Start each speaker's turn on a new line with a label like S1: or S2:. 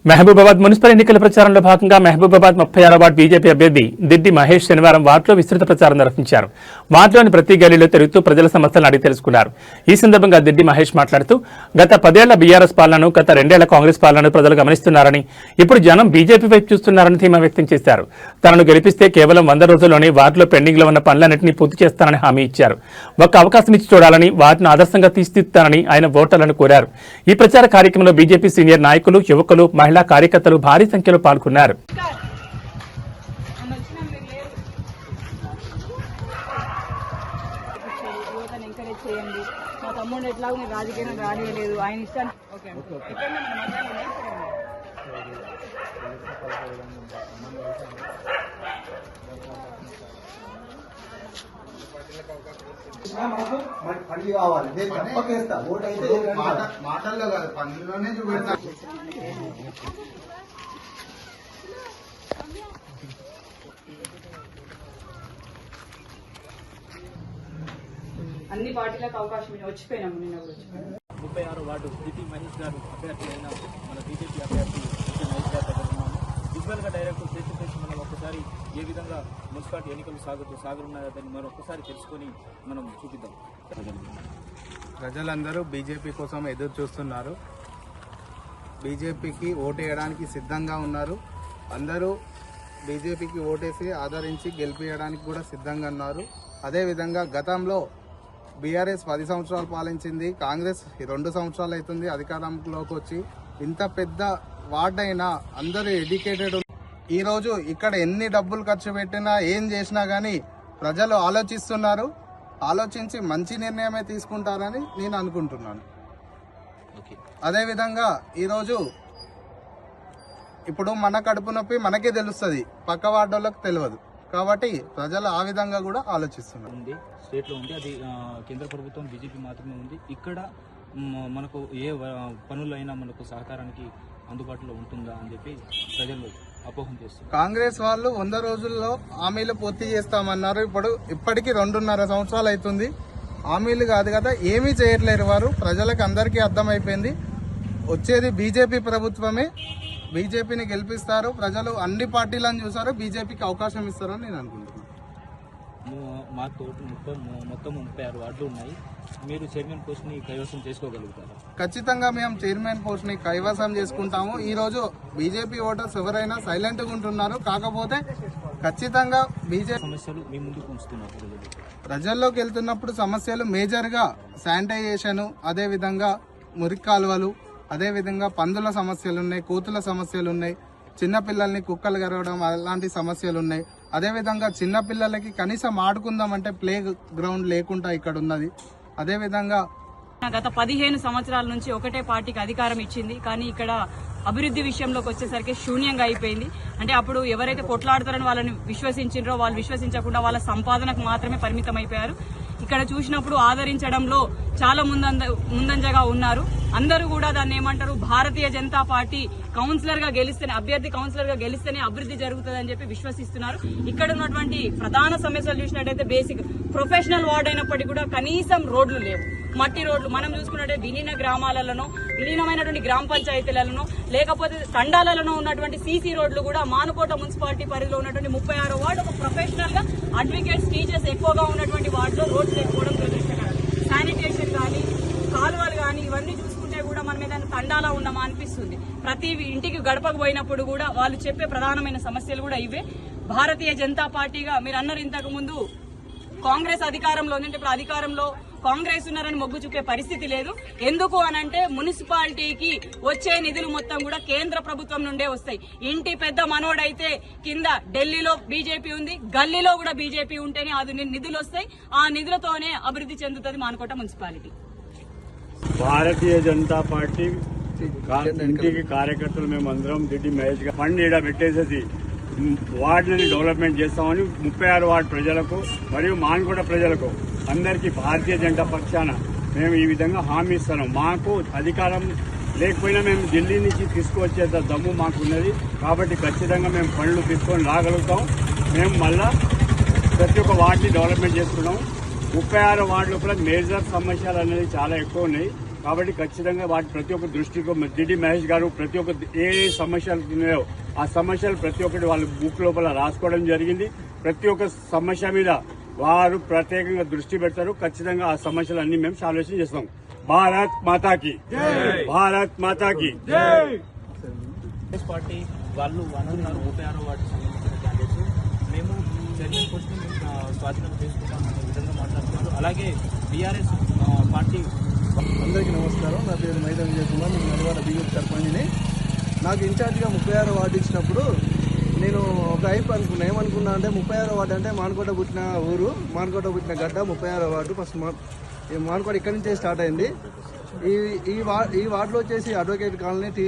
S1: Mahabubabad municipal ఎన్నికల ప్రచారంలో భాగంగా మహబూబాబాద్ 36వ వార్డు బీజేపీ అభ్యర్థి దిడ్డి మహేష్ శనివారం వార్డులో విస్తృత ప్రచారం నిర్వహించారు. వార్డులోని ప్రతి గల్లీలో తిరుగుతూ ప్రజల సమస్యలను అడిగి తెలుసుకున్నారు. ఈ సందర్భంగా దిడ్డి మహేష్ మాట్లాడుతూ గత 10 ఏళ్ల బీఆర్ఎస్ పాలనను, గత 2 ఏళ్ల కాంగ్రెస్ పాలనను ప్రజలు గమనిస్తున్నారని, ఇప్పుడు జనం బీజేపీ వైపు చూస్తున్నారని ధీమా వ్యక్తం చేశారు. తనను గెలిపిస్తే కేవలం 100 రోజుల్లోనే వార్డులో పెండింగ్ లో ఉన్న పనులన్నింటినీ పూర్తి చేస్తానని హామీ ఇచ్చారు. ఒక్క అవకాశం ఇచ్చి చూడాలని, వాటిని ఆదర్శంగా తీర్చిదిద్దుతానని ఆయన ఓటర్లను కోరారు. ఈ ప్రచార కార్యక్రమంలో బీజేపీ సీనియర్ నాయకులు, యువకులు, మహిళా కార్యకర్తలు భారీ సంఖ్యలో పాల్గొన్నారు.
S2: మా తమ్ముడు ఎట్లా రాజకీయం రానియలేదు, ఆయన ఇష్టాన్ని
S3: పని కావాలి. నేను తప్పకేస్తా, ఓటు అయితే మాటల్లో కాదు, పనుల్లోనే చూపెడతా.
S2: అన్ని పార్టీలకు అవకాశం వచ్చిపోయినాము. నిన్న
S4: 36వ వార్డు దిడ్డి మహేష్ గారు అభ్యర్థి అయిన మన బీజేపీ అభ్యర్థి దిడ్డి మహేష్ గారి దగ్గర ఉన్నాము. విజువల్గా డైరెక్ట్ ఫేస్ టు ఫేస్ మనం ఒక్కసారి ఏ విధంగా మున్సిపాలిటీ ఎన్నికలు సాగుతున్నాయో దాన్ని మరొకసారి తెలుసుకొని మనం చూపిద్దాం.
S5: ప్రజలందరూ బీజేపీ కోసం ఎదురు చూస్తున్నారు. బీజేపీకి ఓటేయడానికి సిద్ధంగా ఉన్నారు. అందరూ బీజేపీకి ఓటేసి ఆదరించి గెలిపించడానికి కూడా సిద్ధంగా ఉన్నారు. అదేవిధంగా గతంలో బీఆర్ఎస్ 10 సంవత్సరాలు పాలించింది, కాంగ్రెస్ 2 సంవత్సరాలు అవుతుంది అధికారంలోకి వచ్చి. ఇంత పెద్ద వార్డ్ అయినా అందరూ ఎడ్యుకేటెడ్. ఈరోజు ఇక్కడ ఎన్ని డబ్బులు ఖర్చు పెట్టినా ఏం చేసినా కానీ ప్రజలు ఆలోచిస్తున్నారు. ఆలోచించి మంచి నిర్ణయమే తీసుకుంటారని నేను అనుకుంటున్నాను. అదేవిధంగా ఈరోజు ఇప్పుడు మన కడుపు నొప్పి మనకే తెలుస్తుంది, పక్క వార్డులకు తెలియదు. కాబట్టి ప్రజలు ఆ విధంగా కూడా ఆలోచిస్తున్నారు.
S4: ఉంది స్టేట్లో ఉంది, అది కేంద్ర ప్రభుత్వం బీజేపీ మాత్రమే ఉంది. ఇక్కడ మనకు ఏ పనులైనా మనకు సహకారానికి అందుబాటులో ఉంటుందా అని చెప్పి ప్రజలు అపోహం చేస్తారు.
S5: కాంగ్రెస్ వాళ్ళు 100 రోజుల్లో హామీలు పూర్తి చేస్తామన్నారు. ఇప్పటికీ 2.5 సంవత్సరాలు అవుతుంది. హామీలు కాదు కదా, ఏమీ చేయట్లేరు వారు. ప్రజలకు అందరికీ అర్థమైపోయింది, వచ్చేది బీజేపీ ప్రభుత్వమే. బీజేపీని గెలిపిస్తారు. ప్రజలు అన్ని పార్టీలను చూసారు, బీజేపీకి అవకాశం ఇస్తారని నేను అనుకుంటున్నాను.
S4: మా తోటి మొత్తం 36 వార్డులు ఉన్నాయి. మీరు చైర్మన్ పోస్ట్ని కైవసం చేసుకోగలుగుతారా?
S5: ఖచ్చితంగా మేము చైర్మన్ పోస్ట్ని కైవసం చేసుకుంటాము. ఈరోజు బీజేపీ ఓటర్స్ ఎవరైనా సైలెంట్గా ఉంటున్నారు. కాకపోతే ఖచ్చితంగా బీజేపీ
S4: సమస్యలు మీ ముందుకు ఉంచుతున్నారు.
S5: ప్రజల్లోకి వెళ్తున్నప్పుడు సమస్యలు మేజర్గా శానిటైజేషన్, అదేవిధంగా మురికి కాలువలు, అదేవిధంగా పందుల సమస్యలు ఉన్నాయి, కోతుల సమస్యలు ఉన్నాయి, చిన్నపిల్లల్ని కుక్కలు గరవడం అలాంటి సమస్యలు ఉన్నాయి. అదేవిధంగా చిన్నపిల్లలకి కనీసం ఆడుకుందామంటే ప్లే గ్రౌండ్ లేకుండా ఇక్కడ ఉన్నది. అదేవిధంగా
S2: గత 15 సంవత్సరాల నుంచి ఒకటే పార్టీకి అధికారం ఇచ్చింది, కానీ ఇక్కడ అభివృద్ధి విషయంలోకి వచ్చేసరికి శూన్యంగా అయిపోయింది. అంటే అప్పుడు ఎవరైతే కొట్లాడతారని వాళ్ళని విశ్వసించారో వాళ్ళు విశ్వసించకుండా వాళ్ళ సంపాదనకు మాత్రమే పరిమితం అయిపోయారు. ఇక్కడ చూసినప్పుడు ఆదరించడంలో చాలా ముందంజగా ఉన్నారు. అందరూ కూడా దాన్ని ఏమంటారు, భారతీయ జనతా పార్టీ కౌన్సిలర్ గా గెలిస్తేనే, అభ్యర్థి కౌన్సిలర్ గా గెలిస్తేనే అభివృద్ధి జరుగుతుందని చెప్పి విశ్వసిస్తున్నారు. ఇక్కడ ఉన్నటువంటి ప్రధాన సమస్యలు చూసినట్టయితే బేసిక్ ప్రొఫెషనల్ వార్డ్ అయినప్పటికీ కూడా కనీసం రోడ్లు లేవు, మట్టి రోడ్లు. మనం చూసుకున్నట్టే విలీన గ్రామాలలోనో, విలీనమైనటువంటి గ్రామ పంచాయతీలలోనో, లేకపోతే తండాలలో ఉన్నటువంటి సీసీ రోడ్లు కూడా మానుకోట మున్సిపాలిటీ పరిధిలో ఉన్నటువంటి 36వ వార్డు ఒక ప్రొఫెషనల్ గా అడ్వకేట్స్, టీచర్స్ ఎక్కువగా ఉన్నటువంటి వార్డులో రోడ్లు లేకపోవడం దురదృష్టకరం. శానిటేషన్ కానీ, కాలువలు కానీ ఇవన్నీ చూసుకుంటే కూడా మనం ఏదైనా తండాలా ఉన్నామా అనిపిస్తుంది. ప్రతి ఇంటికి గడపకు పోయినప్పుడు కూడా వాళ్ళు చెప్పే ప్రధానమైన సమస్యలు కూడా ఇవే. భారతీయ జనతా పార్టీగా మీరు అన్నారు ఇంతకు ముందు కాంగ్రెస్ అధికారంలో ఉంది, ఇప్పుడు అధికారంలో కాంగ్రెస్ ఉన్నారని మొగ్గు చూపే పరిస్థితి లేదు. ఎందుకు అనంటే మున్సిపాలిటీకి వచ్చే నిధులు మొత్తం కూడా కేంద్ర ప్రభుత్వం నుండే వస్తాయి. ఇంటి పెద్ద మనోడైతే కింద ఢిల్లీలో బీజేపీ ఉంది, గల్లీలో కూడా బీజేపీ ఉంటేనే అది నిధులు వస్తాయి. ఆ నిధులతోనే అభివృద్ధి చెందుతుంది మానుకోట మున్సిపాలిటీ.
S6: భారతీయ జనతా పార్టీ ఇంటికి కార్యకర్తలు మేమందరం దిడ్డి మహేష్ గారు ఫండ్ ఈడ పెట్టేసేసి వార్డులని డెవలప్మెంట్ చేస్తామని 36 వార్డు ప్రజలకు మరియు మాన్కోట ప్రజలకు అందరికీ భారతీయ జనతా పక్షాన మేము ఈ విధంగా హామీ ఇస్తున్నాం. మాకు అధికారం లేకపోయినా మేము ఢిల్లీ నుంచి తీసుకువచ్చేంత దమ్ము మాకు ఉన్నది. కాబట్టి ఖచ్చితంగా మేము ఫండ్లు తీసుకొని రాగలుగుతాం. మేము మళ్ళా ప్రతి ఒక్క వార్డుని డెవలప్మెంట్ చేస్తున్నాం. 36 వార్డుల కూడా మేజర్ సమస్యలు అనేది చాలా ఎక్కువ ఉన్నాయి. కాబట్టి ఖచ్చితంగా వాటి ప్రతి ఒక్క దృష్టికి దిడ్డి మహేష్ గారు ప్రతి ఒక్క ఏ సమస్యలు ఉన్నాయో ఆ సమస్యలు ప్రతి ఒక్కటి వాళ్ళ బుక్ లోపల రాసుకోవడం జరిగింది. ప్రతి ఒక్క సమస్య మీద వారు ప్రత్యేకంగా దృష్టి పెడతారు. ఖచ్చితంగా ఆ సమస్యలు అన్ని మేము సాల్వేషన్ చేస్తాం. భారత్ మాతాకి భారత్ మాతాకి
S4: కాంగ్రెస్ పార్టీ వాళ్ళు అనుకున్నారు 36వ వార్డుకు సంబంధించిన క్యాండిడేట్స్ మేము చైర్మన్ పోస్ట్ స్వాధీనం చేసుకుంటాం అనే విధంగా మాట్లాడుతున్నారు. అలాగే బీఆర్ఎస్ పార్టీ
S7: అందరికీ నమస్కారం. నా పేరు మైదాన్ విజయ్ కుమార్. నేను నల్గొండ బీజేపీ సర్పంచ్ని. నాకు ఇన్ఛార్జిగా 36వ వార్డు ఇచ్చినప్పుడు నేను ఒక హైప్ అనుకున్నా. ఏమనుకున్నా అంటే 36వ వార్డు అంటే మానకోట పుట్టిన ఊరు, మానకోట పుట్టిన గడ్డ 36వ వార్డు. ఫస్ట్ మానకోట ఇక్కడి నుంచే స్టార్ట్ అయింది. ఈ వార్డులో వచ్చేసి అడ్వకేట్ కాలనీ